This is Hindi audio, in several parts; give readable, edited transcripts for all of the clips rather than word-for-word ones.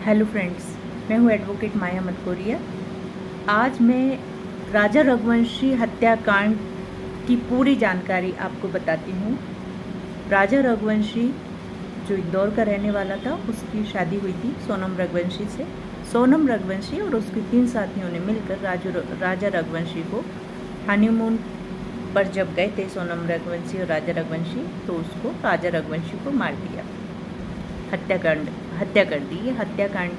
हेलो फ्रेंड्स, मैं हूँ एडवोकेट माया मतकोरिया। आज मैं राजा रघुवंशी हत्याकांड की पूरी जानकारी आपको बताती हूँ। राजा रघुवंशी जो इंदौर का रहने वाला था, उसकी शादी हुई थी सोनम रघुवंशी से। सोनम रघुवंशी और उसके 3 साथियों ने मिलकर राजा रघुवंशी को हनीमून पर जब गए थे सोनम रघुवंशी और राजा रघुवंशी, तो उसको राजा रघुवंशी को मार दिया, हत्या कर दी। ये हत्याकांड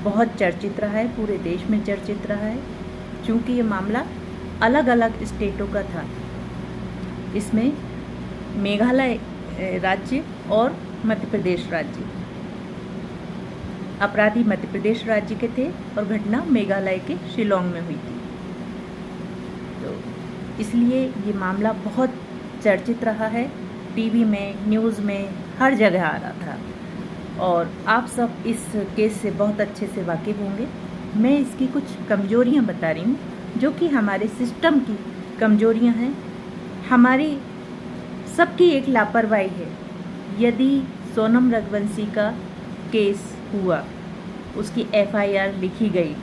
बहुत चर्चित रहा है, पूरे देश में चर्चित रहा है, क्योंकि ये मामला अलग अलग स्टेटों का था। इसमें मेघालय राज्य और मध्य प्रदेश राज्य, अपराधी मध्य प्रदेश राज्य के थे और घटना मेघालय के शिलोंग में हुई थी। तो इसलिए ये मामला बहुत चर्चित रहा है, टीवी में, न्यूज़ में, हर जगह आ रहा था और आप सब इस केस से बहुत अच्छे से वाकिफ़ होंगे। मैं इसकी कुछ कमजोरियां बता रही हूँ, जो कि हमारे सिस्टम की कमजोरियां हैं, हमारी सबकी एक लापरवाही है। यदि सोनम रघुवंशी का केस हुआ, उसकी एफआईआर लिखी गई,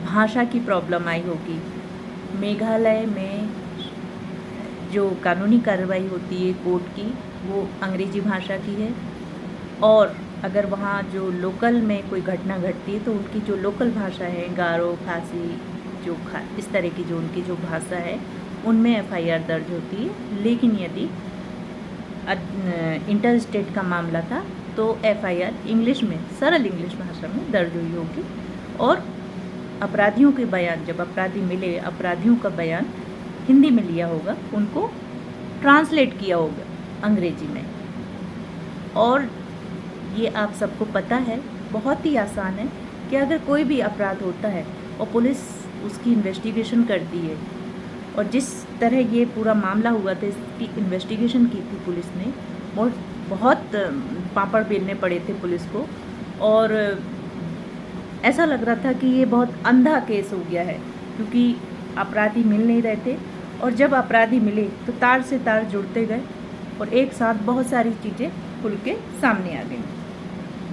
भाषा की प्रॉब्लम आई होगी। मेघालय में जो कानूनी कार्रवाई होती है कोर्ट की, वो अंग्रेजी भाषा की है, और अगर वहाँ जो लोकल में कोई घटना घटती है तो उनकी जो लोकल भाषा है, गारो, खासी, चोखा, इस तरह की जो उनकी जो भाषा है, उनमें एफआईआर दर्ज होती है। लेकिन यदि इंटर स्टेट का मामला था तो एफआईआर इंग्लिश में, सरल इंग्लिश भाषा में दर्ज हुई होगी, और अपराधियों के बयान, जब अपराधी मिले, अपराधियों का बयान हिंदी में लिया होगा, उनको ट्रांसलेट किया होगा अंग्रेजी में। और ये आप सबको पता है, बहुत ही आसान है कि अगर कोई भी अपराध होता है और पुलिस उसकी इन्वेस्टिगेशन करती है, और जिस तरह ये पूरा मामला हुआ था, इसकी इन्वेस्टिगेशन की थी पुलिस ने, बहुत पापड़ बेलने पड़े थे पुलिस को, और ऐसा लग रहा था कि ये बहुत अंधा केस हो गया है, क्योंकि अपराधी मिल नहीं रहे थे, और जब अपराधी मिले तो तार से तार जुड़ते गए और एक साथ बहुत सारी चीज़ें खुल के सामने आ गई।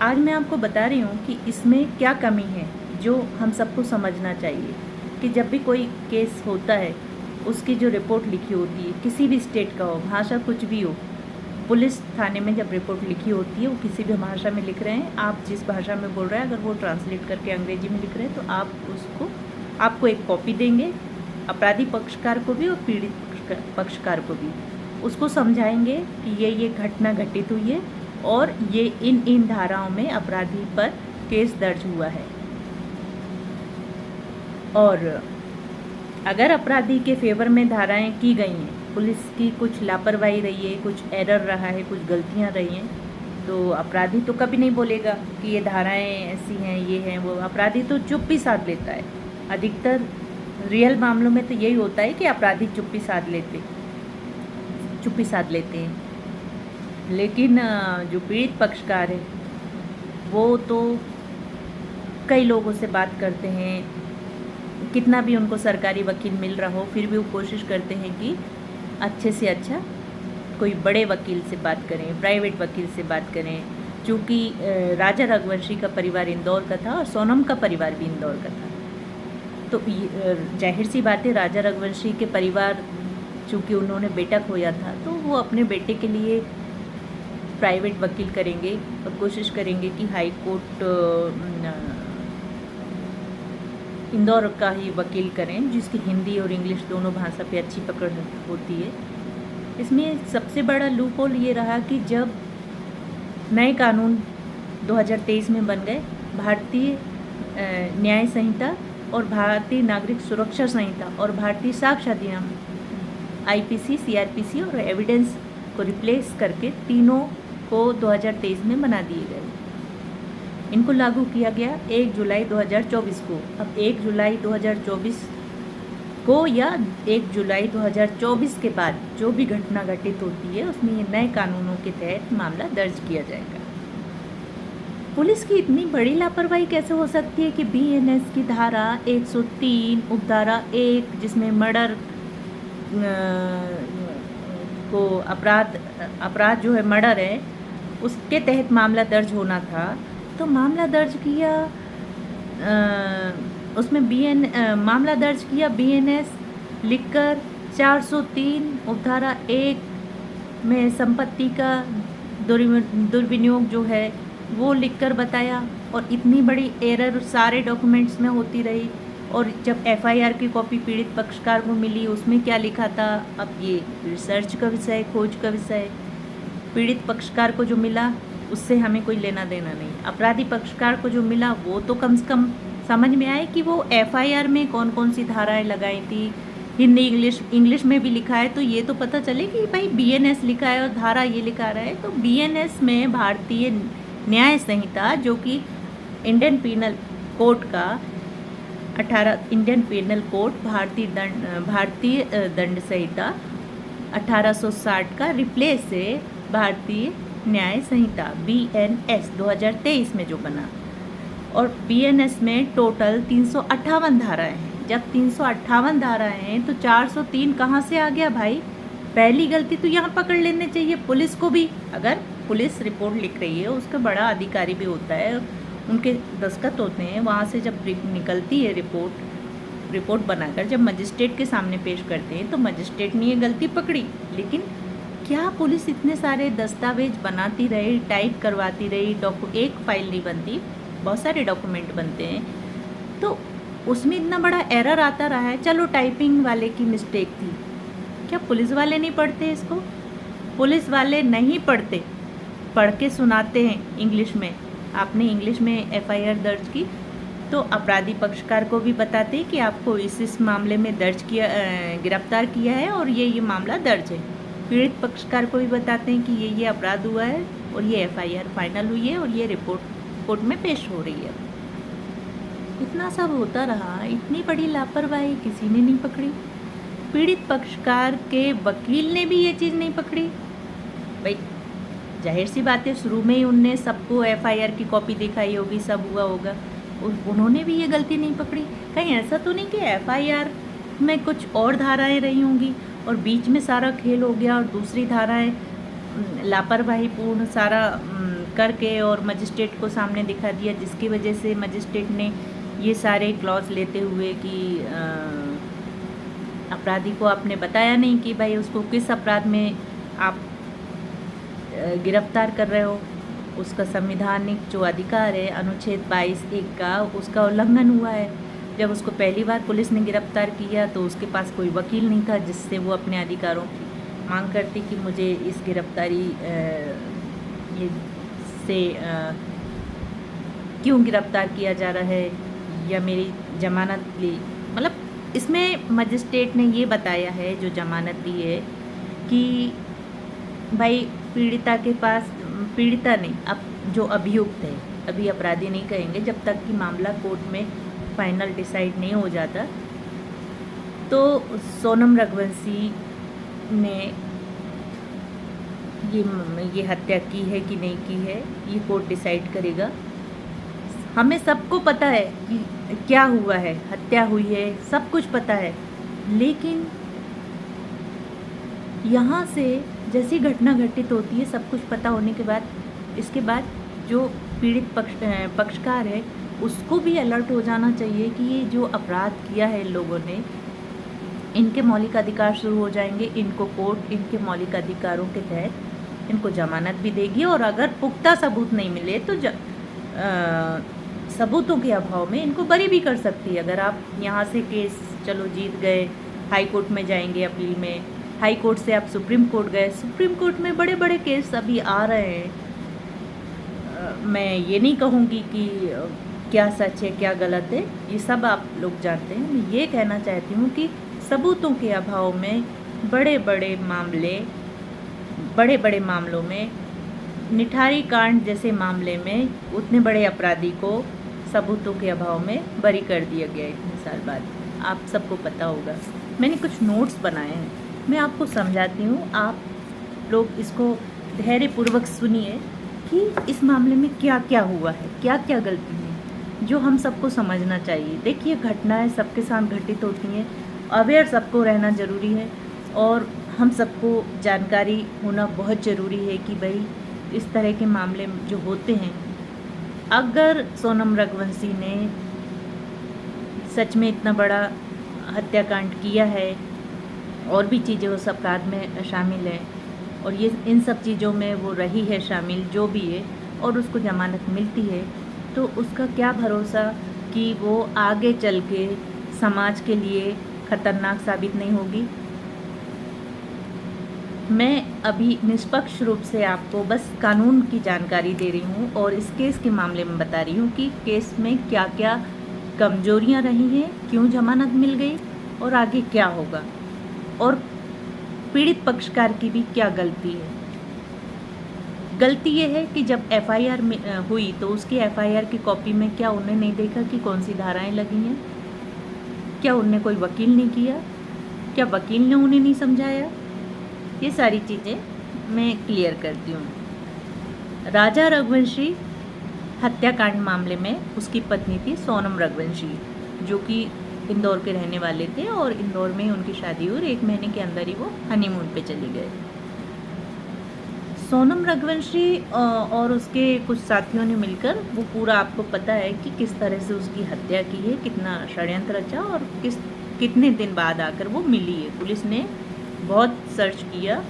आज मैं आपको बता रही हूँ कि इसमें क्या कमी है, जो हम सबको समझना चाहिए कि जब भी कोई केस होता है, उसकी जो रिपोर्ट लिखी होती है, किसी भी स्टेट का हो, भाषा कुछ भी हो, पुलिस थाने में जब रिपोर्ट लिखी होती है, वो किसी भी भाषा में लिख रहे हैं, आप जिस भाषा में बोल रहे हैं, अगर वो ट्रांसलेट करके अंग्रेजी में लिख रहे हैं, तो आपको एक कॉपी देंगे, अपराधी पक्षकार को भी और पीड़ित पक्षकार को भी। उसको समझाएंगे कि ये घटना घटित हुई है और ये इन धाराओं में अपराधी पर केस दर्ज हुआ है, और अगर अपराधी के फेवर में धाराएं की गई हैं, पुलिस की कुछ लापरवाही रही है, कुछ एरर रहा है, कुछ गलतियां रही हैं, तो अपराधी तो कभी नहीं बोलेगा कि ये धाराएं ऐसी हैं, ये हैं, वो। अपराधी तो चुप्पी साध लेता है। अधिकतर रियल मामलों में तो यही होता है कि अपराधी चुप्पी साध लेते हैं। लेकिन जो पीड़ित पक्षकार है, वो तो कई लोगों से बात करते हैं, कितना भी उनको सरकारी वकील मिल रहा हो, फिर भी वो कोशिश करते हैं कि अच्छे से अच्छा कोई बड़े वकील से बात करें, प्राइवेट वकील से बात करें। चूँकि राजा रघुवंशी का परिवार इंदौर का था और सोनम का परिवार भी इंदौर का था, तो जाहिर सी बात है, राजा रघुवंशी के परिवार, चूँकि उन्होंने बेटा खोया था, तो वो अपने बेटे के लिए प्राइवेट वकील करेंगे और कोशिश करेंगे कि हाई कोर्ट इंदौर का ही वकील करें, जिसकी हिंदी और इंग्लिश दोनों भाषा पे अच्छी पकड़ होती है। इसमें सबसे बड़ा लूप होल ये रहा कि जब नए कानून 2023 में बन गए, भारतीय न्याय संहिता और भारतीय नागरिक सुरक्षा संहिता और भारतीय साक्ष्य अधिनियम, आईपीसी, सीआरपीसी और एविडेंस को रिप्लेस करके तीनों को 2023 में बना दिए गए। इनको लागू किया गया 1 जुलाई 2024 को। अब 1 जुलाई 2024 को या 1 जुलाई 2024 के बाद जो भी घटना घटित होती है, उसमें ये नए कानूनों के तहत मामला दर्ज किया जाएगा। पुलिस की इतनी बड़ी लापरवाही कैसे हो सकती है कि बीएनएस की धारा 103 उपधारा 1, जिसमें मर्डर को अपराध जो है मर्डर है, उसके तहत मामला दर्ज होना था, तो तो मामला दर्ज किया, उसमें मामला दर्ज किया BNS लिखकर 403 उपधारा 1 में संपत्ति का दुर्विनियोग जो है वो लिखकर बताया। और इतनी बड़ी एरर सारे डॉक्यूमेंट्स में होती रही। और जब FIR की कॉपी पीड़ित पक्षकार को मिली उसमें क्या लिखा था, अब ये रिसर्च का विषय, खोज का विषय। पीड़ित पक्षकार को जो मिला उससे हमें कोई लेना देना नहीं, अपराधी पक्षकार को जो मिला वो तो कम से कम समझ में आए कि वो FIR में कौन कौन सी धाराएं लगाई थी। हिंदी इंग्लिश में भी लिखा है तो ये तो पता चले कि भाई BNS लिखा है और धारा ये लिखा रहा है। तो BNS में भारतीय न्याय संहिता, जो कि इंडियन पीनल कोड का 18 इंडियन पीनल कोड भारतीय दंड संहिता 1860 का रिप्लेस है भारतीय न्याय संहिता BNS 2023 में जो बना। और BNS में टोटल 358 धाराएं हैं। जब 358 धाराएं हैं तो 403 कहाँ से आ गया भाई? पहली गलती तो यहाँ पकड़ लेने चाहिए पुलिस को भी। अगर पुलिस रिपोर्ट लिख रही है, उसका बड़ा अधिकारी भी होता है, उनके दस्तखत होते हैं, वहाँ से जब निकलती है रिपोर्ट बनाकर जब मजिस्ट्रेट के सामने पेश करते हैं तो मजिस्ट्रेट ने ये गलती पकड़ी। लेकिन क्या पुलिस इतने सारे दस्तावेज बनाती रही, टाइप करवाती रही, एक फाइल नहीं बनती, बहुत सारे डॉक्यूमेंट बनते हैं, तो उसमें इतना बड़ा एरर आता रहा है। चलो टाइपिंग वाले की मिस्टेक थी, क्या पुलिस वाले नहीं पढ़ते इसको? पुलिस वाले नहीं पढ़ते, पढ़ के सुनाते हैं इंग्लिश में। आपने इंग्लिश में FIR दर्ज की तो अपराधी पक्षकार को भी बताते हैं कि आपको इस मामले में गिरफ्तार किया है और ये मामला दर्ज है। पीड़ित पक्षकार को भी बताते हैं कि ये अपराध हुआ है और ये FIR फाइनल हुई है और ये रिपोर्ट कोर्ट में पेश हो रही है। इतना सब होता रहा, इतनी बड़ी लापरवाही किसी ने नहीं पकड़ी। पीड़ित पक्षकार के वकील ने भी ये चीज़ नहीं पकड़ी। भाई जाहिर सी बात है, शुरू में ही उनने सबको FIR की कॉपी दिखाई होगी, सब हुआ होगा, उन्होंने भी ये गलती नहीं पकड़ी। कहीं ऐसा तो नहीं कि FIR में कुछ और धाराएं रही होंगी और बीच में सारा खेल हो गया और दूसरी धाराएं लापरवाही पूर्ण सारा करके और मजिस्ट्रेट को सामने दिखा दिया, जिसकी वजह से मजिस्ट्रेट ने ये सारे क्लॉज लेते हुए कि अपराधी को आपने बताया नहीं कि भाई उसको किस अपराध में आप गिरफ्तार कर रहे हो, उसका संवैधानिक जो अधिकार है अनुच्छेद 22(1) का, उसका उल्लंघन हुआ है। जब उसको पहली बार पुलिस ने गिरफ्तार किया तो उसके पास कोई वकील नहीं था जिससे वो अपने अधिकारों की मांग करती कि मुझे इस गिरफ्तारी ये से क्यों गिरफ्तार किया जा रहा है या मेरी जमानत ली। मतलब इसमें मजिस्ट्रेट ने ये बताया है, जो जमानत दी है, कि भाई पीड़िता के पास, पीड़िता नहीं, अब जो अभियुक्त है, अभी अपराधी नहीं कहेंगे जब तक कि मामला कोर्ट में फाइनल डिसाइड नहीं हो जाता, तो सोनम रघुवंशी ने ये हत्या की है कि नहीं की है, ये कोर्ट डिसाइड करेगा। हमें सबको पता है कि क्या हुआ है, हत्या हुई है, सब कुछ पता है, लेकिन यहाँ से जैसी घटना घटित होती है, सब कुछ पता होने के बाद, इसके बाद जो पीड़ित पक्षकार है उसको भी अलर्ट हो जाना चाहिए कि ये जो अपराध किया है लोगों ने, इनके मौलिक अधिकार शुरू हो जाएंगे। इनको कोर्ट इनके मौलिक अधिकारों के तहत इनको जमानत भी देगी और अगर पुख्ता सबूत नहीं मिले तो सबूतों के अभाव में इनको बरी भी कर सकती है। अगर आप यहाँ से केस चलो जीत गए, हाई कोर्ट में जाएंगे अपील में, हाई कोर्ट से आप सुप्रीम कोर्ट गए, सुप्रीम कोर्ट में बड़े बड़े केस अभी आ रहे हैं। मैं ये नहीं कहूँगी कि क्या सच है क्या गलत है, ये सब आप लोग जानते हैं। मैं ये कहना चाहती हूँ कि सबूतों के अभाव में बड़े बड़े मामलों में, निठारी कांड जैसे मामले में, उतने बड़े अपराधी को सबूतों के अभाव में बरी कर दिया गया इतने साल बाद। आप सबको पता होगा। मैंने कुछ नोट्स बनाए हैं, मैं आपको समझाती हूँ, आप लोग इसको धैर्यपूर्वक सुनिए कि इस मामले में क्या क्या हुआ है, क्या क्या गलती है, जो हम सबको समझना चाहिए। देखिए, घटनाएं सबके साथ घटित होती हैं, अवेयर सबको रहना ज़रूरी है और हम सबको जानकारी होना बहुत ज़रूरी है कि भाई इस तरह के मामले जो होते हैं, अगर सोनम रघुवंशी ने सच में इतना बड़ा हत्याकांड किया है और भी चीज़ें उस अपराध में शामिल है और ये इन सब चीज़ों में वो रही है शामिल जो भी है और उसको ज़मानत मिलती है, तो उसका क्या भरोसा कि वो आगे चल के समाज के लिए खतरनाक साबित नहीं होगी। मैं अभी निष्पक्ष रूप से आपको बस कानून की जानकारी दे रही हूँ और इस केस के मामले में बता रही हूँ कि केस में क्या क्या कमजोरियाँ रही हैं, क्यों जमानत मिल गई और आगे क्या होगा, और पीड़ित पक्षकार की भी क्या गलती है। गलती ये है कि जब एफआईआर हुई तो उसकी एफआईआर की कॉपी में क्या उन्हें नहीं देखा कि कौन सी धाराएं लगी हैं, क्या उनने कोई वकील नहीं किया, क्या वकील ने उन्हें नहीं समझाया। ये सारी चीज़ें मैं क्लियर करती हूँ। राजा रघुवंशी हत्याकांड मामले में उसकी पत्नी थी सोनम रघुवंशी, जो कि इंदौर के रहने वाले थे और इंदौर में उनकी शादी हुई और 1 महीने के अंदर ही वो हनीमून पे चले गए। सोनम रघुवंशी और उसके कुछ साथियों ने मिलकर वो पूरा आपको पता है कि किस तरह से उसकी हत्या की है, कितना षड्यंत्र रचा और कितने दिन बाद आकर वो मिली है। पुलिस ने बहुत सर्च किया,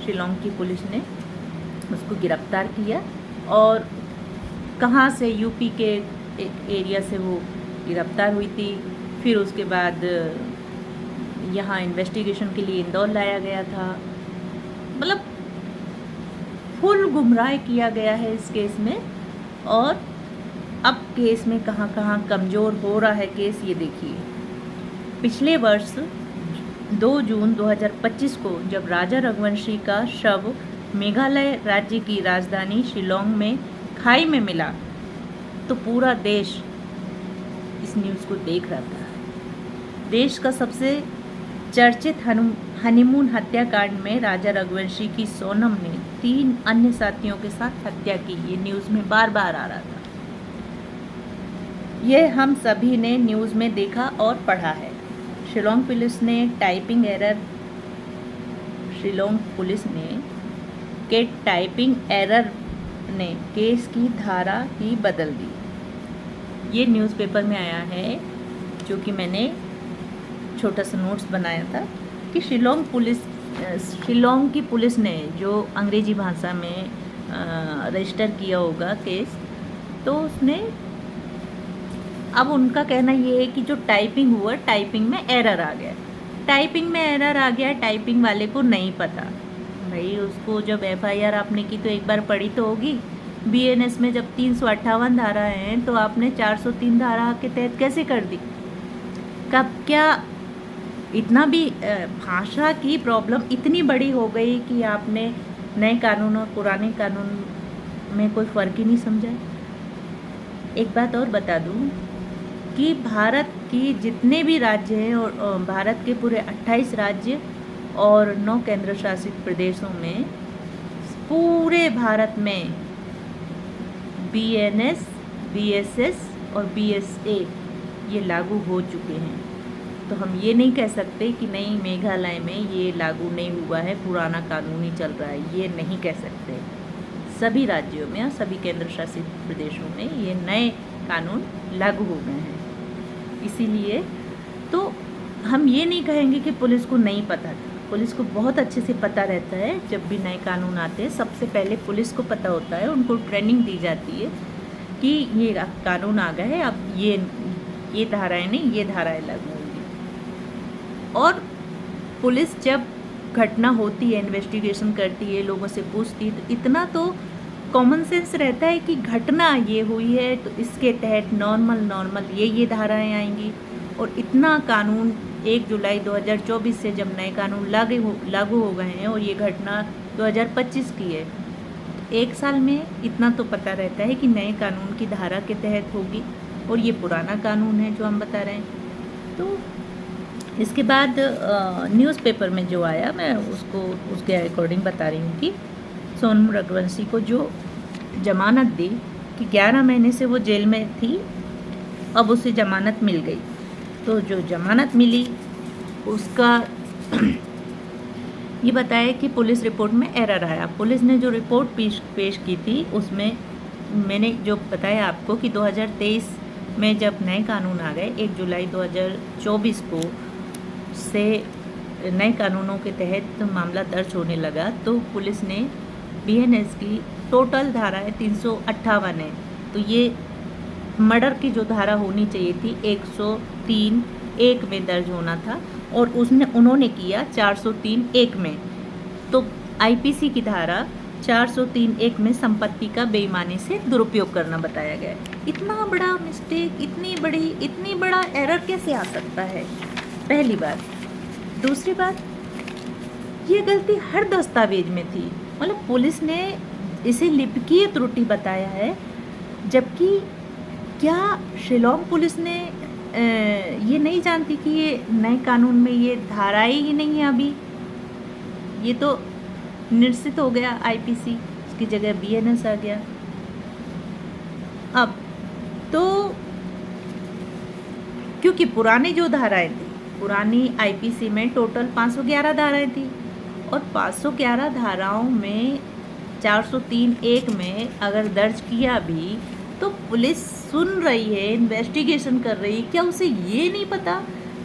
शिलोंग की पुलिस ने उसको गिरफ्तार किया और कहाँ से, यूपी के एक एरिया से वो गिरफ्तार हुई थी। फिर उसके बाद यहाँ इन्वेस्टिगेशन के लिए इंदौर लाया गया था। मतलब फुल गुमराह किया गया है इस केस में। और अब केस में कहाँ कहाँ कमज़ोर हो रहा है केस, ये देखिए। पिछले वर्ष 2 जून 2025 को जब राजा रघुवंशी का शव मेघालय राज्य की राजधानी शिलोंग में खाई में मिला तो पूरा देश इस न्यूज़ को देख रहा था। देश का सबसे चर्चित हनीमून हत्याकांड में राजा रघुवंशी की सोनम ने 3 अन्य साथियों के साथ हत्या की, ये न्यूज़ में बार बार आ रहा था। यह हम सभी ने न्यूज़ में देखा और पढ़ा है। शिलोंग पुलिस ने टाइपिंग एरर ने केस की धारा ही बदल दी। ये न्यूज़पेपर में आया है, जो कि मैंने छोटा सा नोट्स बनाया था कि शिलोंग की पुलिस ने जो अंग्रेजी भाषा में रजिस्टर किया होगा केस, तो उसने अब उनका कहना ये है कि जो टाइपिंग हुआ, टाइपिंग में एरर आ गया। टाइपिंग वाले को नहीं पता। भाई उसको जब एफआईआर आपने की तो एक बार पढ़ी तो होगी। बीएनएस में जब 358 धारा हैं तो आपने 403 धारा के तहत कैसे कर दी? कब क्या इतना भी भाषा की प्रॉब्लम इतनी बड़ी हो गई कि आपने नए कानून और पुराने कानून में कोई फ़र्क ही नहीं समझा? एक बात और बता दूं कि भारत की जितने भी राज्य हैं और भारत के पूरे 28 राज्य और 9 केंद्र शासित प्रदेशों में, पूरे भारत में बीएनएस, बीएसएस और बीएसए ये लागू हो चुके हैं। तो हम ये नहीं कह सकते कि नहीं मेघालय में ये लागू नहीं हुआ है, पुराना कानून ही चल रहा है, ये नहीं कह सकते। सभी राज्यों में और सभी केंद्र शासित प्रदेशों में ये नए कानून लागू हो गए हैं। इसीलिए तो हम ये नहीं कहेंगे कि पुलिस को नहीं पता था। पुलिस को बहुत अच्छे से पता रहता है। जब भी नए कानून आते हैं सबसे पहले पुलिस को पता होता है, उनको ट्रेनिंग दी जाती है कि ये कानून आ गया है, अब ये धाराएं नहीं, ये धाराएं लागू होंगी। और पुलिस जब घटना होती है, इन्वेस्टिगेशन करती है, लोगों से पूछती है, तो इतना तो कॉमन सेंस रहता है कि घटना ये हुई है तो इसके तहत नॉर्मल ये धाराएं आएंगी। और इतना कानून 1 जुलाई 2024 से जब नए कानून लागू हो गए हैं और ये घटना 2025 की है, 1 साल में इतना तो पता रहता है कि नए कानून की धारा के तहत होगी और ये पुराना कानून है जो हम बता रहे हैं। तो इसके बाद न्यूज़पेपर में जो आया, मैं उसके अकॉर्डिंग बता रही हूँ कि सोनम रघुवंशी को जो जमानत दी कि 11 महीने से वो जेल में थी, अब उसे जमानत मिल गई। तो जो जमानत मिली उसका ये बताया कि पुलिस रिपोर्ट में एरर आया। पुलिस ने जो रिपोर्ट पेश की थी उसमें मैंने जो बताया आपको कि 2023 में जब नए कानून आ गए 1 जुलाई 2024 को से नए कानूनों के तहत मामला दर्ज होने लगा, तो पुलिस ने बीएनएस की टोटल धाराएं 358 है, तो ये मर्डर की जो धारा होनी चाहिए थी 103(1) में दर्ज होना था, और उन्होंने किया 403(1) में। तो आईपीसी की धारा 403(1) में संपत्ति का बेईमानी से दुरुपयोग करना बताया गया है। इतना बड़ा मिस्टेक, इतनी बड़ा एरर कैसे आ सकता है? पहली बात। दूसरी बात, ये गलती हर दस्तावेज में थी, मतलब पुलिस ने इसे लिपिकीय त्रुटि बताया है, जबकि क्या शिलोंग पुलिस ने ये नहीं जानती कि ये नए कानून में ये धाराएं ही नहीं है अभी? ये तो निरसित हो गया आईपीसी, उसकी जगह बीएनएस आ गया। अब तो क्योंकि पुरानी जो धाराएं थी, पुरानी आईपीसी में टोटल 511 धाराएं थी, और 511 धाराओं में 403(1) में अगर दर्ज किया भी तो पुलिस सुन रही है, इन्वेस्टिगेशन कर रही है, क्या उसे ये नहीं पता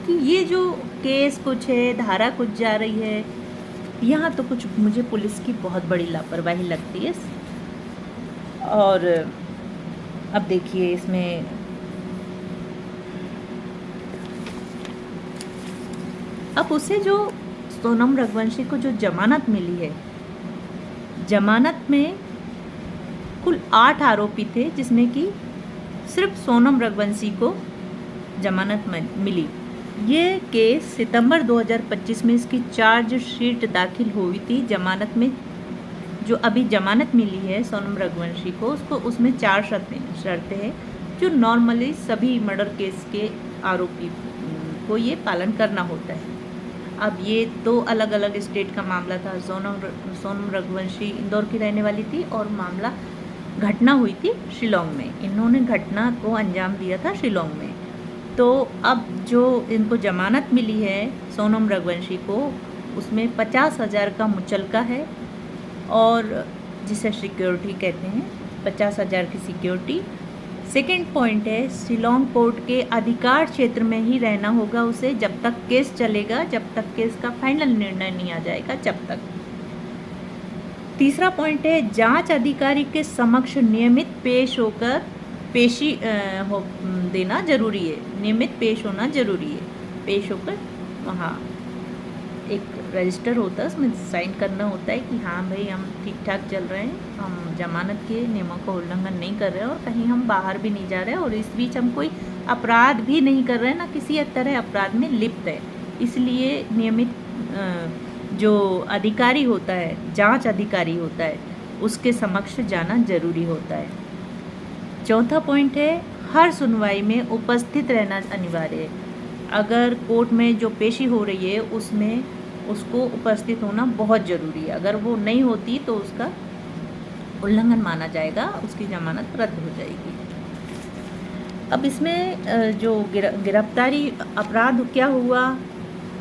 कि ये जो केस कुछ है, धारा कुछ जा रही है? यहाँ तो कुछ मुझे पुलिस की बहुत बड़ी लापरवाही लगती है। और अब देखिए इसमें अब उसे जो सोनम रघुवंशी को जो जमानत मिली है, जमानत में कुल 8 आरोपी थे, जिसमें कि सिर्फ सोनम रघुवंशी को जमानत मिली। ये केस सितंबर 2025 में इसकी चार्जशीट दाखिल हुई थी। जमानत में जो अभी जमानत मिली है सोनम रघुवंशी को, उसमें 4 शर्तें हैं जो नॉर्मली सभी मर्डर केस के आरोपी को ये पालन करना होता है। अब ये 2 अलग अलग स्टेट का मामला था। सोनम रघुवंशी इंदौर की रहने वाली थी और मामला घटना हुई थी शिलोंग में। इन्होंने घटना को अंजाम दिया था शिलोंग में। तो अब जो इनको जमानत मिली है सोनम रघुवंशी को, उसमें 50,000 का मुचलका है, और जिसे सिक्योरिटी कहते हैं, 50,000 की सिक्योरिटी। सेकेंड पॉइंट है, शिलोंग कोर्ट के अधिकार क्षेत्र में ही रहना होगा उसे जब तक केस चलेगा, जब तक केस का फाइनल निर्णय नहीं आ जाएगा, जब तक। तीसरा पॉइंट है, जांच अधिकारी के समक्ष नियमित पेश होकर देना जरूरी है। नियमित पेश होना जरूरी है। पेश होकर वहाँ एक रजिस्टर होता है, उसमें साइन करना होता है कि हाँ भाई हम ठीक ठाक चल रहे हैं, हम जमानत के नियमों का उल्लंघन नहीं कर रहे हैं, और कहीं हम बाहर भी नहीं जा रहे हैं, और इस बीच हम कोई अपराध भी नहीं कर रहे हैं, ना किसी तरह अपराध में लिप्त है। इसलिए नियमित जो अधिकारी होता है, जांच अधिकारी होता है, उसके समक्ष जाना जरूरी होता है। चौथा पॉइंट है, हर सुनवाई में उपस्थित रहना अनिवार्य है। अगर कोर्ट में जो पेशी हो रही है उसमें उसको उपस्थित होना बहुत ज़रूरी है। अगर वो नहीं होती तो उसका उल्लंघन माना जाएगा, उसकी जमानत रद्द हो जाएगी। अब इसमें जो गिरफ्तारी अपराध क्या हुआ,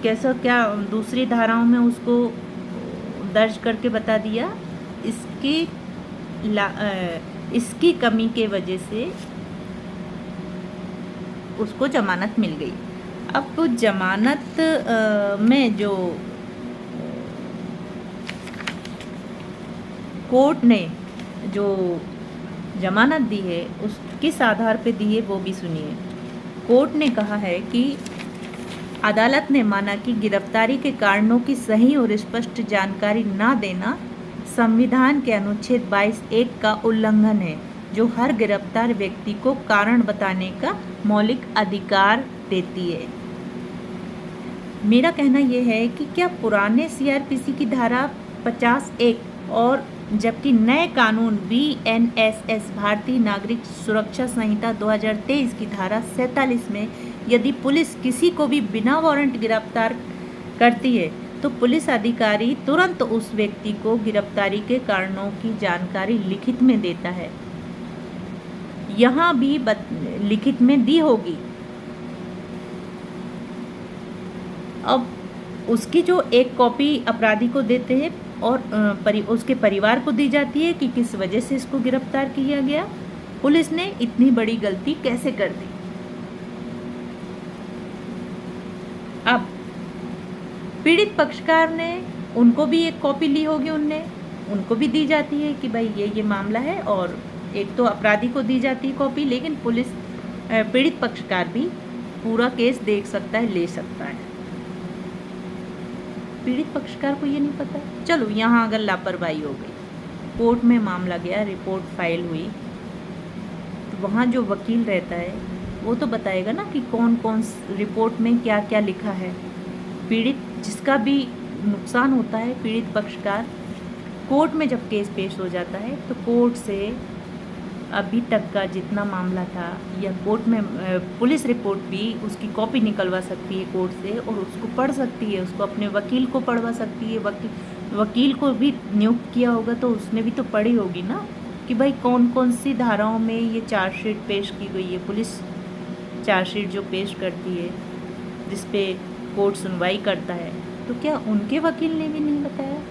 कैसा क्या दूसरी धाराओं में उसको दर्ज करके बता दिया, इसकी कमी के वजह से उसको जमानत मिल गई। अब जमानत में जो कोर्ट ने जो जमानत दी है उस किस आधार पे दी है वो भी सुनिए। कोर्ट ने कहा है कि अदालत ने माना कि गिरफ्तारी के कारणों की सही और स्पष्ट जानकारी ना देना संविधान के अनुच्छेद 22(1) का उल्लंघन है, जो हर गिरफ्तार व्यक्ति को कारण बताने का मौलिक अधिकार देती है। मेरा कहना यह है कि क्या पुराने सीआरपीसी की धारा 50(1) और जबकि नए कानून बीएनएसएस भारतीय नागरिक सुरक्षा संहिता 2023 की धारा 47 में यदि पुलिस किसी को भी बिना वारंट गिरफ्तार करती है तो पुलिस अधिकारी तुरंत उस व्यक्ति को गिरफ्तारी के कारणों की जानकारी लिखित में देता है। यहाँ भी लिखित में दी होगी। अब उसकी जो एक कॉपी अपराधी को देते हैं, और उसके परिवार को दी जाती है कि किस वजह से इसको गिरफ्तार किया गया, पुलिस ने इतनी बड़ी गलती कैसे कर दी। अब पीड़ित पक्षकार ने, उनको भी एक कॉपी ली होगी, उनको भी दी जाती है कि भाई ये मामला है, और एक तो अपराधी को दी जाती है कॉपी, लेकिन पुलिस पीड़ित पक्षकार भी पूरा केस देख सकता है, ले सकता है। पीड़ित पक्षकार को ये नहीं पता। चलो यहाँ अगर लापरवाही हो गई, कोर्ट में मामला गया, रिपोर्ट फाइल हुई, तो वहाँ जो वकील रहता है वो तो बताएगा ना कि कौन कौन रिपोर्ट में क्या क्या लिखा है। पीड़ित, जिसका भी नुकसान होता है, पीड़ित पक्षकार कोर्ट में जब केस पेश हो जाता है तो कोर्ट से अभी तक का जितना मामला था, या कोर्ट में पुलिस रिपोर्ट भी उसकी कॉपी निकलवा सकती है कोर्ट से, और उसको पढ़ सकती है, उसको अपने वकील को पढ़वा सकती है। वकील को भी नियुक्त किया होगा तो उसने भी तो पढ़ी होगी ना कि भाई कौन कौन सी धाराओं में ये चार्जशीट पेश की गई है। पुलिस चार्जशीट जो पेश करती है, जिस पे कोर्ट सुनवाई करता है, तो क्या उनके वकील ने भी नहीं बताया?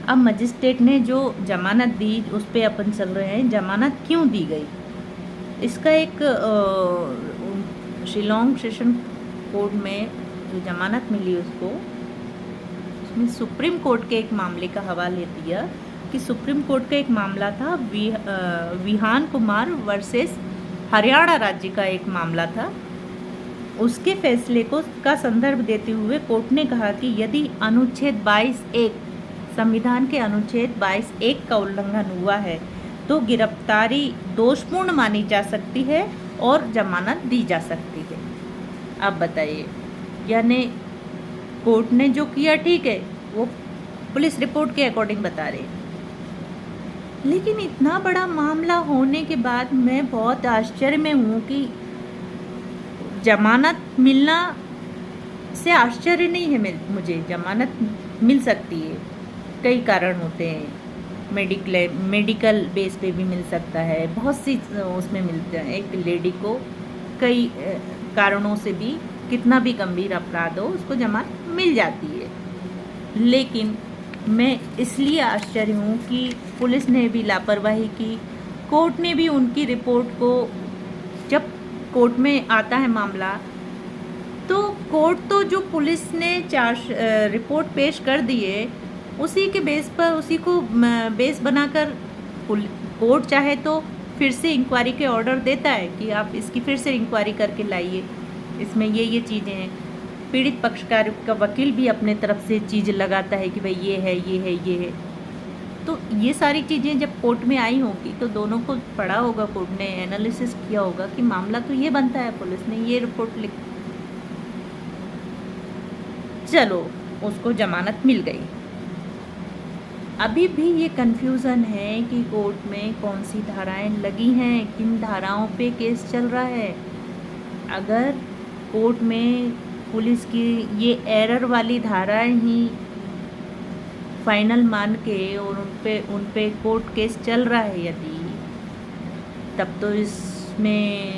अब मजिस्ट्रेट ने जो जमानत दी, उस पे अपन चल रहे हैं, जमानत क्यों दी गई। इसका एक शिलोंग सेशन कोर्ट में जो जमानत मिली उसको, उसमें सुप्रीम कोर्ट के एक मामले का हवाले दिया कि सुप्रीम कोर्ट का एक मामला था, विहान कुमार वर्सेस हरियाणा राज्य का एक मामला था। उसके फैसले का संदर्भ देते हुए कोर्ट ने कहा कि यदि अनुच्छेद 22(1) संविधान के अनुच्छेद 22(1) का उल्लंघन हुआ है तो गिरफ्तारी दोषपूर्ण मानी जा सकती है और जमानत दी जा सकती है। अब बताइए, यानी कोर्ट ने जो किया ठीक है, वो पुलिस रिपोर्ट के अकॉर्डिंग बता रहे हैं। लेकिन इतना बड़ा मामला होने के बाद मैं बहुत आश्चर्य में हूँ कि जमानत मिलना से आश्चर्य नहीं है। मुझे जमानत मिल सकती है, कई कारण होते हैं, मेडिकल बेस पे भी मिल सकता है, बहुत सी उसमें मिलते हैं। एक लेडी को कई कारणों से भी, कितना भी गंभीर अपराध हो, उसको जमानत मिल जाती है। लेकिन मैं इसलिए आश्चर्य हूँ कि पुलिस ने भी लापरवाही की, कोर्ट ने भी उनकी रिपोर्ट को, जब कोर्ट में आता है मामला तो कोर्ट तो जो पुलिस ने रिपोर्ट पेश कर दी है उसी के बेस पर, उसी को बेस बनाकर कोर्ट चाहे तो फिर से इंक्वायरी के ऑर्डर देता है कि आप इसकी फिर से इंक्वायरी करके लाइए, इसमें ये चीज़ें हैं। पीड़ित पक्षकार का वकील भी अपने तरफ से चीज़ लगाता है कि भाई ये है, ये है, ये है। तो ये सारी चीज़ें जब कोर्ट में आई होंगी तो दोनों को पढ़ा होगा, कोर्ट ने एनालिसिस किया होगा कि मामला तो ये बनता है, पुलिस ने ये रिपोर्ट लिख, चलो उसको जमानत मिल गई। अभी भी ये कन्फ्यूज़न है कि कोर्ट में कौन सी धाराएं लगी हैं, किन धाराओं पे केस चल रहा है। अगर कोर्ट में पुलिस की ये एरर वाली धाराएं ही फाइनल मान के और उन पे कोर्ट केस चल रहा है यदि, तब तो इसमें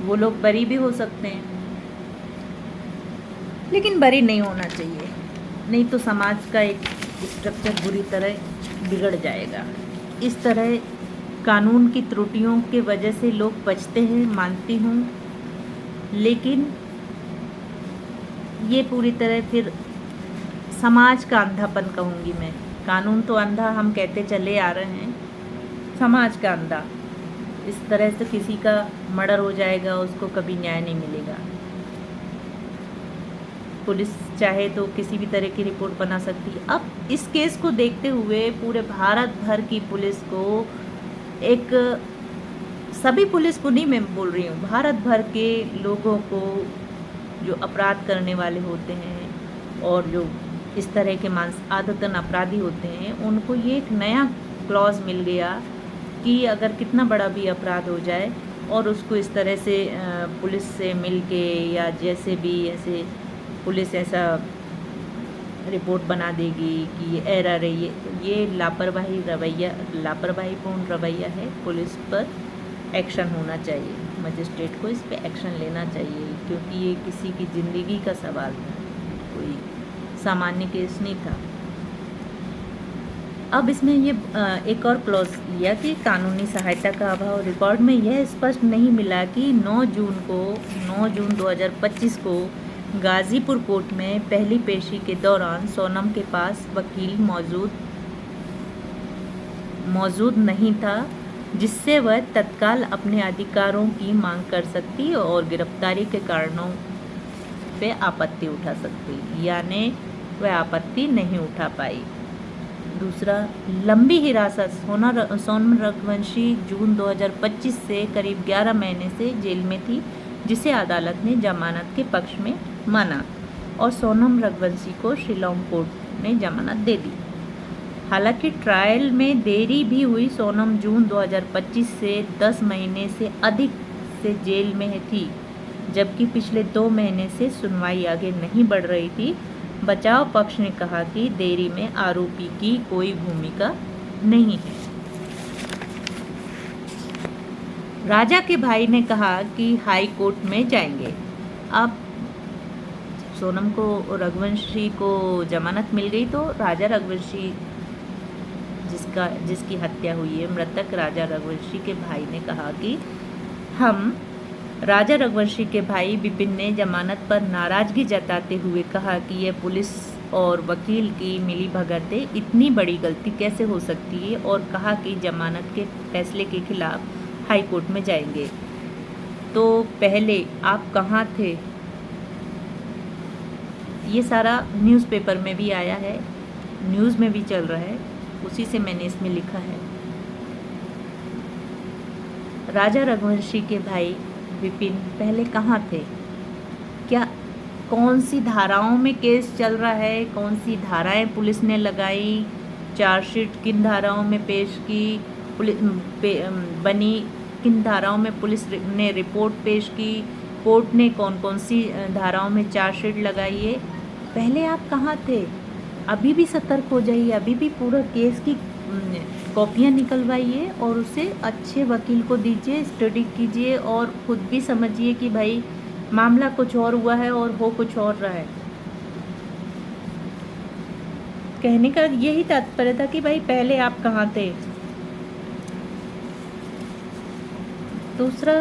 वो लोग बरी भी हो सकते हैं, लेकिन बरी नहीं होना चाहिए, नहीं तो समाज का एक स्ट्रक्चर बुरी तरह बिगड़ जाएगा। इस तरह कानून की त्रुटियों के वजह से लोग बचते हैं, मानती हूँ, लेकिन ये पूरी तरह फिर समाज का अंधापन कहूँगी मैं। कानून तो अंधा हम कहते चले आ रहे हैं, समाज का अंधा। इस तरह से किसी का मर्डर हो जाएगा, उसको कभी न्याय नहीं मिलेगा। पुलिस चाहे तो किसी भी तरह की रिपोर्ट बना सकती है। अब इस केस को देखते हुए पूरे भारत भर की पुलिस को, एक सभी पुलिस को नहीं मैं बोल रही हूँ, भारत भर के लोगों को जो अपराध करने वाले होते हैं और जो इस तरह के आदतन अपराधी होते हैं, उनको ये एक नया क्लॉज मिल गया कि अगर कितना बड़ा भी अपराध हो जाए और उसको इस तरह से पुलिस से मिल के या जैसे भी ऐसे पुलिस ऐसा रिपोर्ट बना देगी कि ये एरर है, ये लापरवाहीपूर्ण रवैया है। पुलिस पर एक्शन होना चाहिए, मजिस्ट्रेट को इस पे एक्शन लेना चाहिए। क्योंकि ये किसी की ज़िंदगी का सवाल था, कोई सामान्य केस नहीं था। अब इसमें ये एक और क्लॉज लिया कि कानूनी सहायता का अभाव। रिकॉर्ड में यह स्पष्ट नहीं मिला कि 9 जून 2025 को गाज़ीपुर कोर्ट में पहली पेशी के दौरान सोनम के पास वकील मौजूद नहीं था, जिससे वह तत्काल अपने अधिकारों की मांग कर सकती और गिरफ्तारी के कारणों पे आपत्ति उठा सकती, यानी वह आपत्ति नहीं उठा पाई। दूसरा, लंबी हिरासत। सोनम रघुवंशी जून 2025 से करीब 11 महीने से जेल में थी, जिसे अदालत ने जमानत के पक्ष में माना और सोनम रघुवंशी को शिलोंग कोर्ट ने जमानत दे दी। हालांकि ट्रायल में देरी भी हुई। सोनम जून 2025 से 10 महीने से अधिक से जेल में थी, जबकि पिछले 2 महीने से सुनवाई आगे नहीं बढ़ रही थी। बचाव पक्ष ने कहा कि देरी में आरोपी की कोई भूमिका नहीं है। राजा के भाई ने कहा कि हाई कोर्ट में जाएंगे। अब सोनम को रघुवंशी को जमानत मिल गई तो राजा रघुवंशी जिसकी हत्या हुई है, मृतक राजा रघुवंशी के भाई ने कहा कि राजा रघुवंशी के भाई विपिन ने जमानत पर नाराजगी जताते हुए कहा कि यह पुलिस और वकील की मिलीभगत है, इतनी बड़ी गलती कैसे हो सकती है, और कहा कि जमानत के फैसले के खिलाफ हाई कोर्ट में जाएंगे। तो पहले आप कहाँ थे? ये सारा न्यूज़पेपर में भी आया है, न्यूज़ में भी चल रहा है, उसी से मैंने इसमें लिखा है। राजा रघुवंशी के भाई विपिन पहले कहाँ थे? क्या कौन सी धाराओं में केस चल रहा है? कौन सी धाराएं पुलिस ने लगाई? चार्जशीट किन धाराओं में पेश की बनी? किन धाराओं में पुलिस ने रिपोर्ट पेश की? कोर्ट ने कौन कौन सी धाराओं में चार्जशीट लगाई है? पहले आप कहाँ थे? अभी भी सतर्क हो जाइए, अभी भी पूरा केस की कॉपियाँ निकलवाइए और उसे अच्छे वकील को दीजिए, स्टडी कीजिए और खुद भी समझिए कि भाई मामला कुछ और हुआ है और हो कुछ और रहा है। कहने का यही तात्पर्य था कि भाई पहले आप कहाँ थे। दूसरा,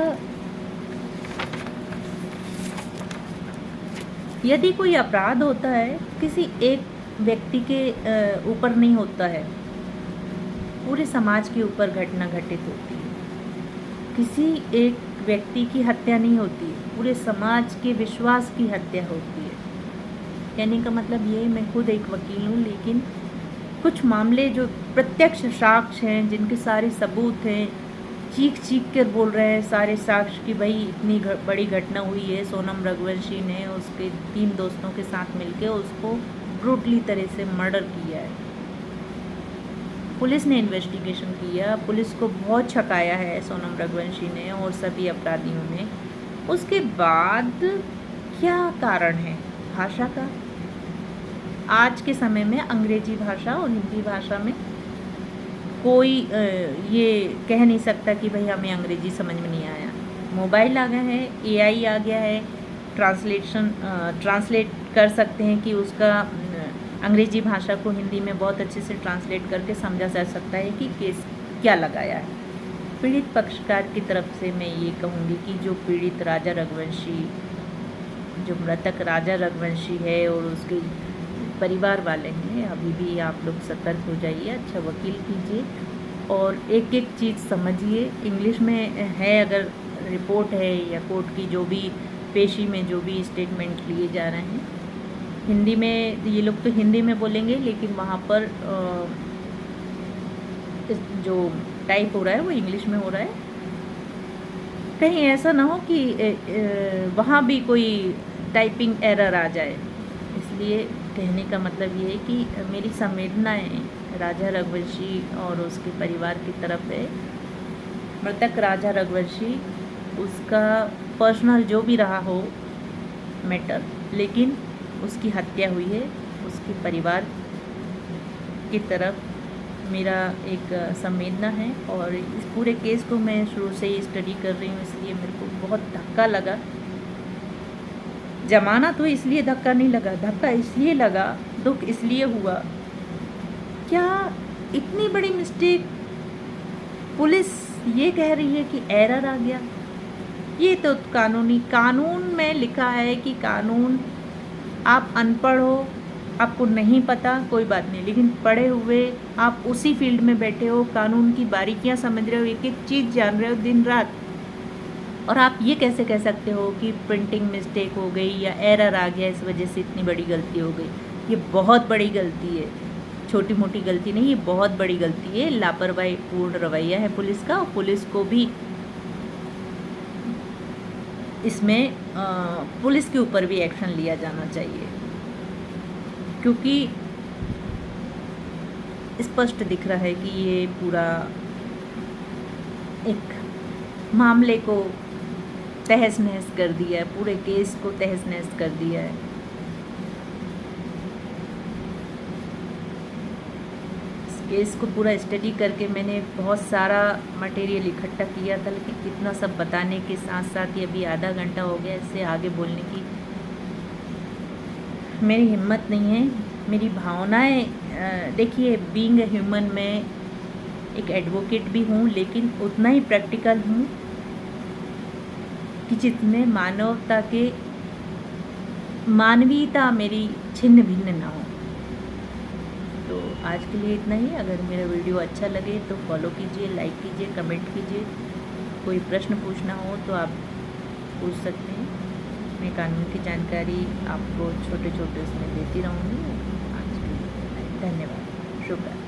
यदि कोई अपराध होता है किसी एक व्यक्ति के ऊपर नहीं होता है, पूरे समाज के ऊपर घटना घटित होती है। किसी एक व्यक्ति की हत्या नहीं होती है, पूरे समाज के विश्वास की हत्या होती है। कहने का मतलब ये, मैं खुद एक वकील हूँ, लेकिन कुछ मामले जो प्रत्यक्ष साक्ष्य हैं, जिनके सारे सबूत हैं, चीख कर बोल रहे हैं सारे साक्ष्य कि भाई इतनी बड़ी घटना हुई है, सोनम रघुवंशी ने उसके 3 दोस्तों के साथ मिलकर उसको ब्रूटली तरह से मर्डर किया है। पुलिस ने इन्वेस्टिगेशन किया, पुलिस को बहुत छकाया है सोनम रघुवंशी ने और सभी अपराधियों ने। उसके बाद क्या कारण है? भाषा का। आज के समय में अंग्रेजी भाषा और हिंदी भाषा में कोई ये कह नहीं सकता कि भाई हमें अंग्रेजी समझ में नहीं आया। मोबाइल आ गया है, AI आ गया है, ट्रांसलेट कर सकते हैं कि उसका अंग्रेजी भाषा को हिंदी में बहुत अच्छे से ट्रांसलेट करके समझा जा सकता है कि केस क्या लगाया है। पीड़ित पक्षकार की तरफ से मैं ये कहूँगी कि जो पीड़ित राजा रघुवंशी, जो मृतक राजा रघुवंशी है और उसके परिवार वाले हैं, अभी भी आप लोग सतर्क हो जाइए, अच्छा वकील कीजिए और एक एक चीज़ समझिए। इंग्लिश में है, अगर रिपोर्ट है या कोर्ट की जो भी पेशी में जो भी स्टेटमेंट लिए जा रहे हैं, हिंदी में ये लोग तो हिंदी में बोलेंगे, लेकिन वहाँ पर जो टाइप हो रहा है वो इंग्लिश में हो रहा है। कहीं ऐसा ना हो कि वहाँ भी कोई टाइपिंग एरर आ जाए। इसलिए कहने का मतलब ये है कि मेरी संवेदनाएं राजा रघुवंशी और उसके परिवार की तरफ है। मृतक राजा रघुवंशी, उसका पर्सनल जो भी रहा हो मैटर, लेकिन उसकी हत्या हुई है। उसके परिवार की तरफ मेरा एक संवेदना है और इस पूरे केस को मैं शुरू से ही स्टडी कर रही हूँ, इसलिए मेरे को बहुत धक्का लगा जमाना तो इसलिए धक्का नहीं लगा, धक्का इसलिए लगा, दुख इसलिए हुआ। क्या इतनी बड़ी मिस्टेक पुलिस ये कह रही है कि एरर आ गया? ये तो कानून में लिखा है कि कानून, आप अनपढ़ हो, आपको नहीं पता, कोई बात नहीं, लेकिन पढ़े हुए आप उसी फील्ड में बैठे हो, कानून की बारीकियां समझ रहे हो, एक एक चीज़ जान रहे हो दिन रात, और आप ये कैसे कह सकते हो कि प्रिंटिंग मिस्टेक हो गई या एरर आ गया, इस वजह से इतनी बड़ी गलती हो गई? ये बहुत बड़ी गलती है, छोटी मोटी गलती नहीं, ये बहुत बड़ी गलती है। लापरवाही पूर्ण रवैया है पुलिस का, और पुलिस को भी इसमें पुलिस के ऊपर भी एक्शन लिया जाना चाहिए, क्योंकि स्पष्ट दिख रहा है कि ये पूरा एक मामले को तहस नहस कर दिया है, पूरे केस को तहस नहस कर दिया है। इस केस को पूरा स्टडी करके मैंने बहुत सारा मटेरियल इकट्ठा किया था, लेकिन इतना सब बताने के साथ साथ ही अभी आधा घंटा हो गया, इससे आगे बोलने की मेरी हिम्मत नहीं है। मेरी भावनाएं, देखिए, बीइंग ए ह्यूमन, मैं एक एडवोकेट भी हूँ, लेकिन उतना ही प्रैक्टिकल हूँ कि जितने मानवीयता मेरी छिन्न भिन्न ना हो। तो आज के लिए इतना ही। अगर मेरा वीडियो अच्छा लगे तो फॉलो कीजिए, लाइक कीजिए, कमेंट कीजिए। कोई प्रश्न पूछना हो तो आप पूछ सकते हैं। मैं कानून की जानकारी आपको छोटे छोटे उसमें देती रहूँगी। आज के लिए धन्यवाद, शुभ रात्रि।